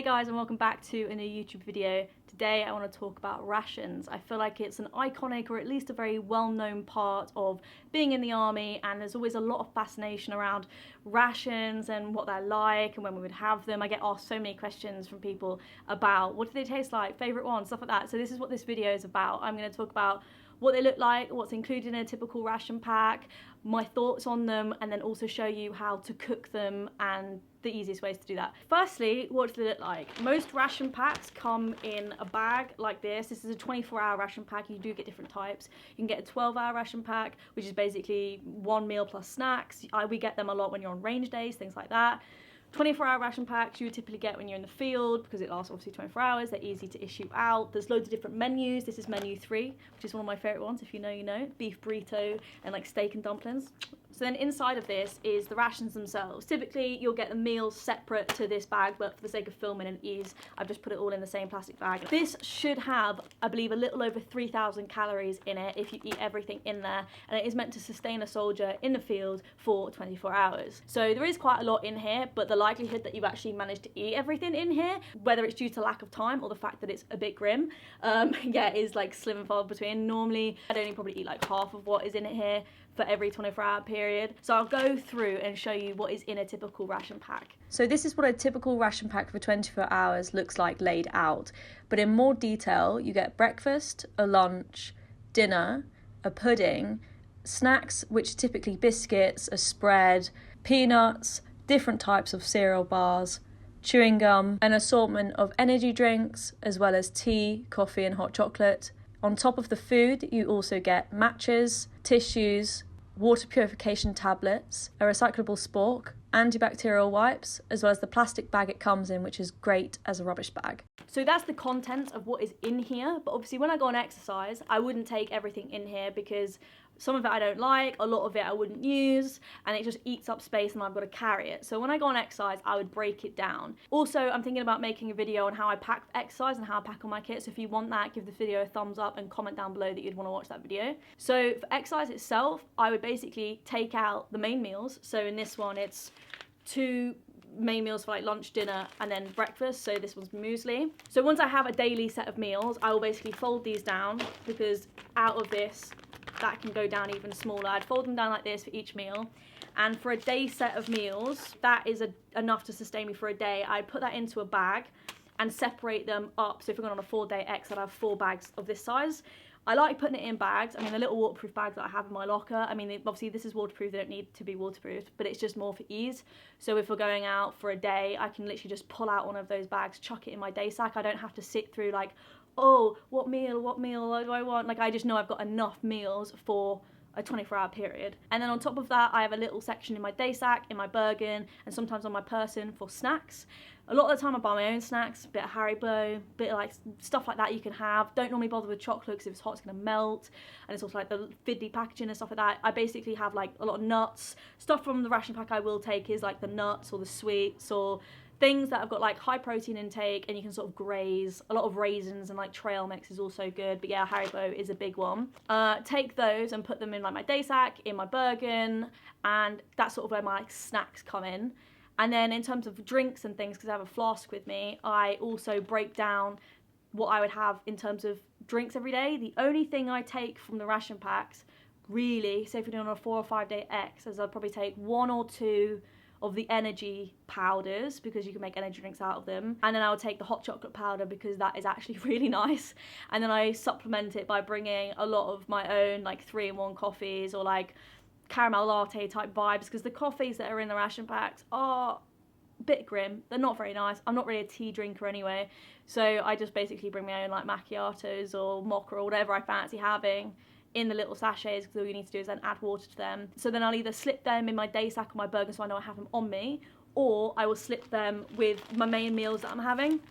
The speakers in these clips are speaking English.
guys, and welcome back to a new YouTube video. Today I want to talk about rations. I feel like it's an iconic, or at least a very well-known part of being in the army, and there's always a lot of fascination around rations and what they're like and when we would have them. I get asked so many questions from people about what do they taste like, favourite ones, stuff like that. So this is what this video is about. I'm going to talk about what they look like, what's included in a typical ration pack, my thoughts on them, and then also show you how to cook them and the easiest ways to do that. Firstly, what do they look like? Most ration packs come in a bag like this. This is a 24-hour ration pack. You do get different types. You can get a 12-hour ration pack, which is basically one meal plus snacks. We get them a lot when you're on range days, things like that. 24-hour ration packs you would typically get when you're in the field because it lasts obviously 24 hours. They're easy to issue out. There's loads of different menus. This is menu 3, which is one of my favourite ones. If you know, you know. Beef burrito and like steak and dumplings. So then inside of this is the rations themselves. Typically you'll get the meals separate to this bag, but for the sake of filming and ease, I've just put it all in the same plastic bag. This should have, I believe, a little over 3,000 calories in it if you eat everything in there, and it is meant to sustain a soldier in the field for 24 hours. So there is quite a lot in here, but the likelihood that you've actually managed to eat everything in here, whether it's due to lack of time or the fact that it's a bit grim, is like slim and far between. Normally I'd only probably eat like half of what is in it here for every 24-hour period. So I'll go through and show you what is in a typical ration pack. So this is what a typical ration pack for 24 hours looks like laid out. But in more detail, you get breakfast, a lunch, dinner, a pudding, snacks, which are typically biscuits, a spread, peanuts, different types of cereal bars, chewing gum, an assortment of energy drinks, as well as tea, coffee and hot chocolate. On top of the food, you also get matches, tissues, water purification tablets, a recyclable spork, antibacterial wipes, as well as the plastic bag it comes in, which is great as a rubbish bag. So that's the content of what is in here, but obviously when I go on exercise, I wouldn't take everything in here because some of it I don't like, a lot of it I wouldn't use, and it just eats up space and I've got to carry it. So when I go on exercise, I would break it down. Also, I'm thinking about making a video on how I pack for exercise and how I pack on my kit. So if you want that, give the video a thumbs up and comment down below that you'd want to watch that video. So for exercise itself, I would basically take out the main meals. So in this one, it's 2 main meals for like lunch, dinner, and then breakfast. So this one's muesli. So once I have a daily set of meals, I will basically fold these down, because out of this, that can go down even smaller. I'd fold them down like this for each meal, and for a day set of meals, that is enough to sustain me for a day. I'd put that into a bag and separate them up. So if we're going on a 4-day X, I'd have 4 bags of this size. I like putting it in bags. I mean, the little waterproof bags that I have in my locker, I mean, obviously this is waterproof, they don't need to be waterproof, but it's just more for ease. So if we're going out for a day, I can literally just pull out one of those bags, chuck it in my day sack. I don't have to sit through like, oh, what meal do I want? Like, I just know I've got enough meals for a 24-hour period. And then on top of that, I have a little section in my day sack, in my Bergen, and sometimes on my person for snacks. A lot of the time I buy my own snacks, a bit of Haribo, bit of like stuff like that you can have. Don't normally bother with chocolate because if it's hot it's gonna melt, and it's also like the fiddly packaging and stuff like that. I basically have like a lot of nuts. Stuff from the ration pack I will take is like the nuts or the sweets or things that have got like high protein intake and you can sort of graze. A lot of raisins and like trail mix is also good, but yeah, Haribo is a big one. Take those and put them in like my day sack, in my Bergen, and that's sort of where my like, snacks come in. And then in terms of drinks and things, because I have a flask with me, I also break down what I would have in terms of drinks every day. The only thing I take from the ration packs, really, say if we're doing a 4 or 5 day X, is I'll probably take 1 or 2 of the energy powders, because you can make energy drinks out of them, and then I would take the hot chocolate powder because that is actually really nice, and then I supplement it by bringing a lot of my own like 3-in-1 coffees or like caramel latte type vibes, because the coffees that are in the ration packs are a bit grim. They're not very nice. I'm not really a tea drinker anyway, so I just basically bring my own like macchiatos or mocha or whatever I fancy having in the little sachets, because all you need to do is then add water to them. So then I'll either slip them in my day sack or my Bergen so I know I have them on me, or I will slip them with my main meals that I'm having.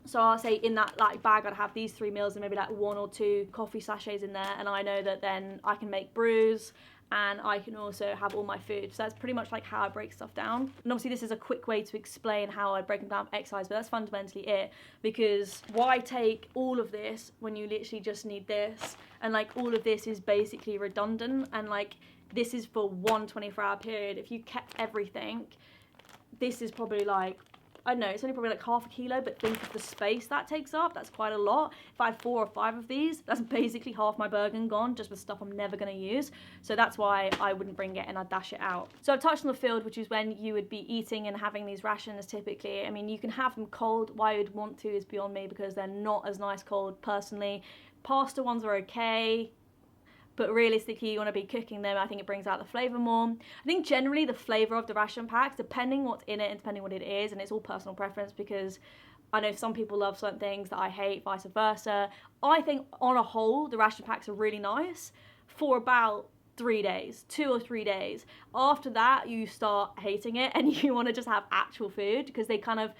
So I'll say in that like bag I'd have these 3 meals and maybe like 1 or 2 coffee sachets in there, and I know that then I can make brews and I can also have all my food. So that's pretty much like how I break stuff down. And obviously this is a quick way to explain how I break them down for exercise, but that's fundamentally it, because why take all of this when you literally just need this, and like all of this is basically redundant, and like this is for one 24-hour period. If you kept everything, this is probably like I don't know, it's only probably like half a kilo, but think of the space that takes up. That's quite a lot. If I had 4 or 5 of these, that's basically half my Bergen gone, just with stuff I'm never going to use. So that's why I wouldn't bring it and I'd dash it out. So I've touched on the field, which is when you would be eating and having these rations typically. I mean, you can have them cold. Why you'd want to is beyond me, because they're not as nice cold personally. Pasta ones are okay, but realistically you want to be cooking them. I think it brings out the flavour more. I think generally the flavour of the ration packs, depending what's in it and depending what it is, and it's all personal preference, because I know some people love certain things that I hate, vice versa. I think on a whole the ration packs are really nice for about 3 days, 2 or 3 days. After that you start hating it and you want to just have actual food, because they kind of,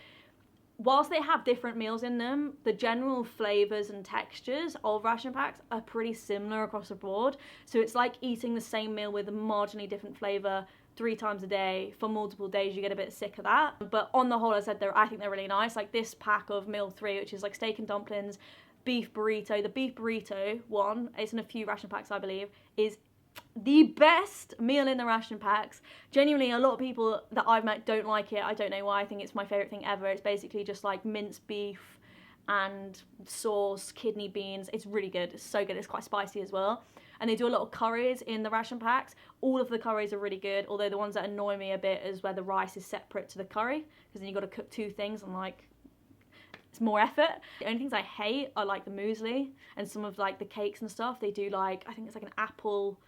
whilst they have different meals in them, the general flavours and textures of ration packs are pretty similar across the board. So it's like eating the same meal with a marginally different flavour 3 times a day for multiple days. You get a bit sick of that. But on the whole, I said, I think they're really nice. Like this pack of meal 3, which is like steak and dumplings, beef burrito. The beef burrito one, it's in a few ration packs I believe, is the best meal in the ration packs. Genuinely, a lot of people that I've met don't like it. I don't know why. I think it's my favourite thing ever. It's basically just like minced beef and sauce, kidney beans. It's really good. It's so good. It's quite spicy as well. And they do a lot of curries in the ration packs. All of the curries are really good, although the ones that annoy me a bit is where the rice is separate to the curry, because then you've got to cook 2 things and like it's more effort. The only things I hate are like the muesli and some of like the cakes and stuff. They do like, I think it's like an apple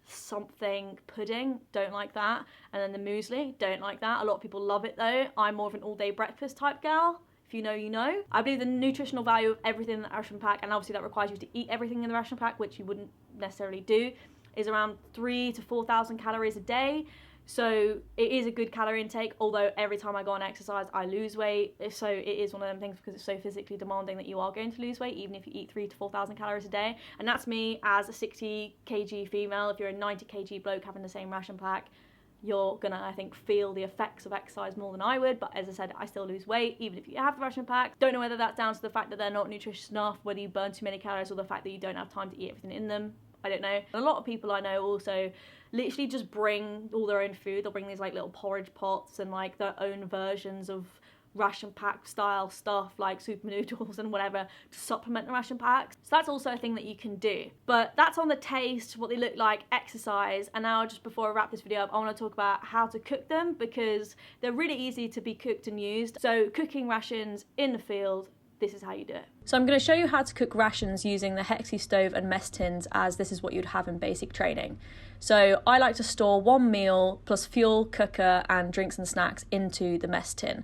something pudding, don't like that. And then the muesli, don't like that. A lot of people love it though. I'm more of an all-day breakfast type gal. If you know, you know. I believe the nutritional value of everything in the ration pack, and obviously that requires you to eat everything in the ration pack, which you wouldn't necessarily do, is around 3,000 to 4,000 calories a day. So it is a good calorie intake, although every time I go on exercise I lose weight. So it is one of them things, because it's so physically demanding, that you are going to lose weight even if you eat 3,000 to 4,000 calories a day. And that's me as a 60 kg female. If you're a 90 kg bloke having the same ration pack, you're gonna, I think, feel the effects of exercise more than I would. But as I said, I still lose weight even if you have the ration pack. Don't know whether that's down to the fact that they're not nutritious enough, whether you burn too many calories, or the fact that you don't have time to eat everything in them. I don't know. And a lot of people I know also literally just bring all their own food. They'll bring these like little porridge pots and like their own versions of ration pack style stuff, like super noodles and whatever, to supplement the ration packs. So that's also a thing that you can do. But that's on the taste, what they look like, exercise. And now, just before I wrap this video up, I want to talk about how to cook them, because they're really easy to be cooked and used. So cooking rations in the field, this is how you do it. So I'm going to show you how to cook rations using the Hexi stove and mess tins, as this is what you'd have in basic training. So I like to store 1 meal plus fuel, cooker and drinks and snacks into the mess tin,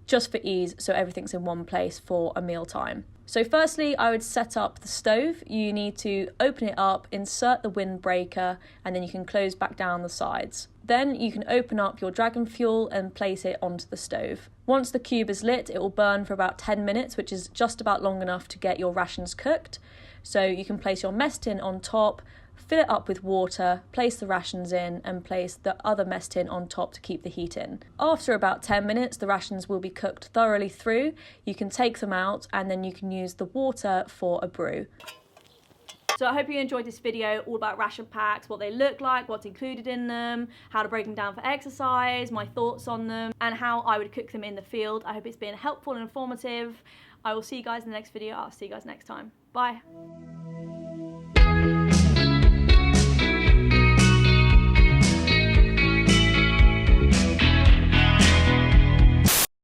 just for ease, so everything's in one place for a meal time. So firstly, I would set up the stove. You need to open it up, insert the windbreaker, and then you can close back down the sides. Then you can open up your dragon fuel and place it onto the stove. Once the cube is lit, it will burn for about 10 minutes, which is just about long enough to get your rations cooked. So you can place your mess tin on top, fill it up with water, place the rations in, and place the other mess tin on top to keep the heat in. After about 10 minutes, the rations will be cooked thoroughly through. You can take them out, and then you can use the water for a brew. So I hope you enjoyed this video all about ration packs, what they look like, what's included in them, how to break them down for exercise, my thoughts on them, and how I would cook them in the field. I hope it's been helpful and informative. I will see you guys in the next video. I'll see you guys next time. Bye.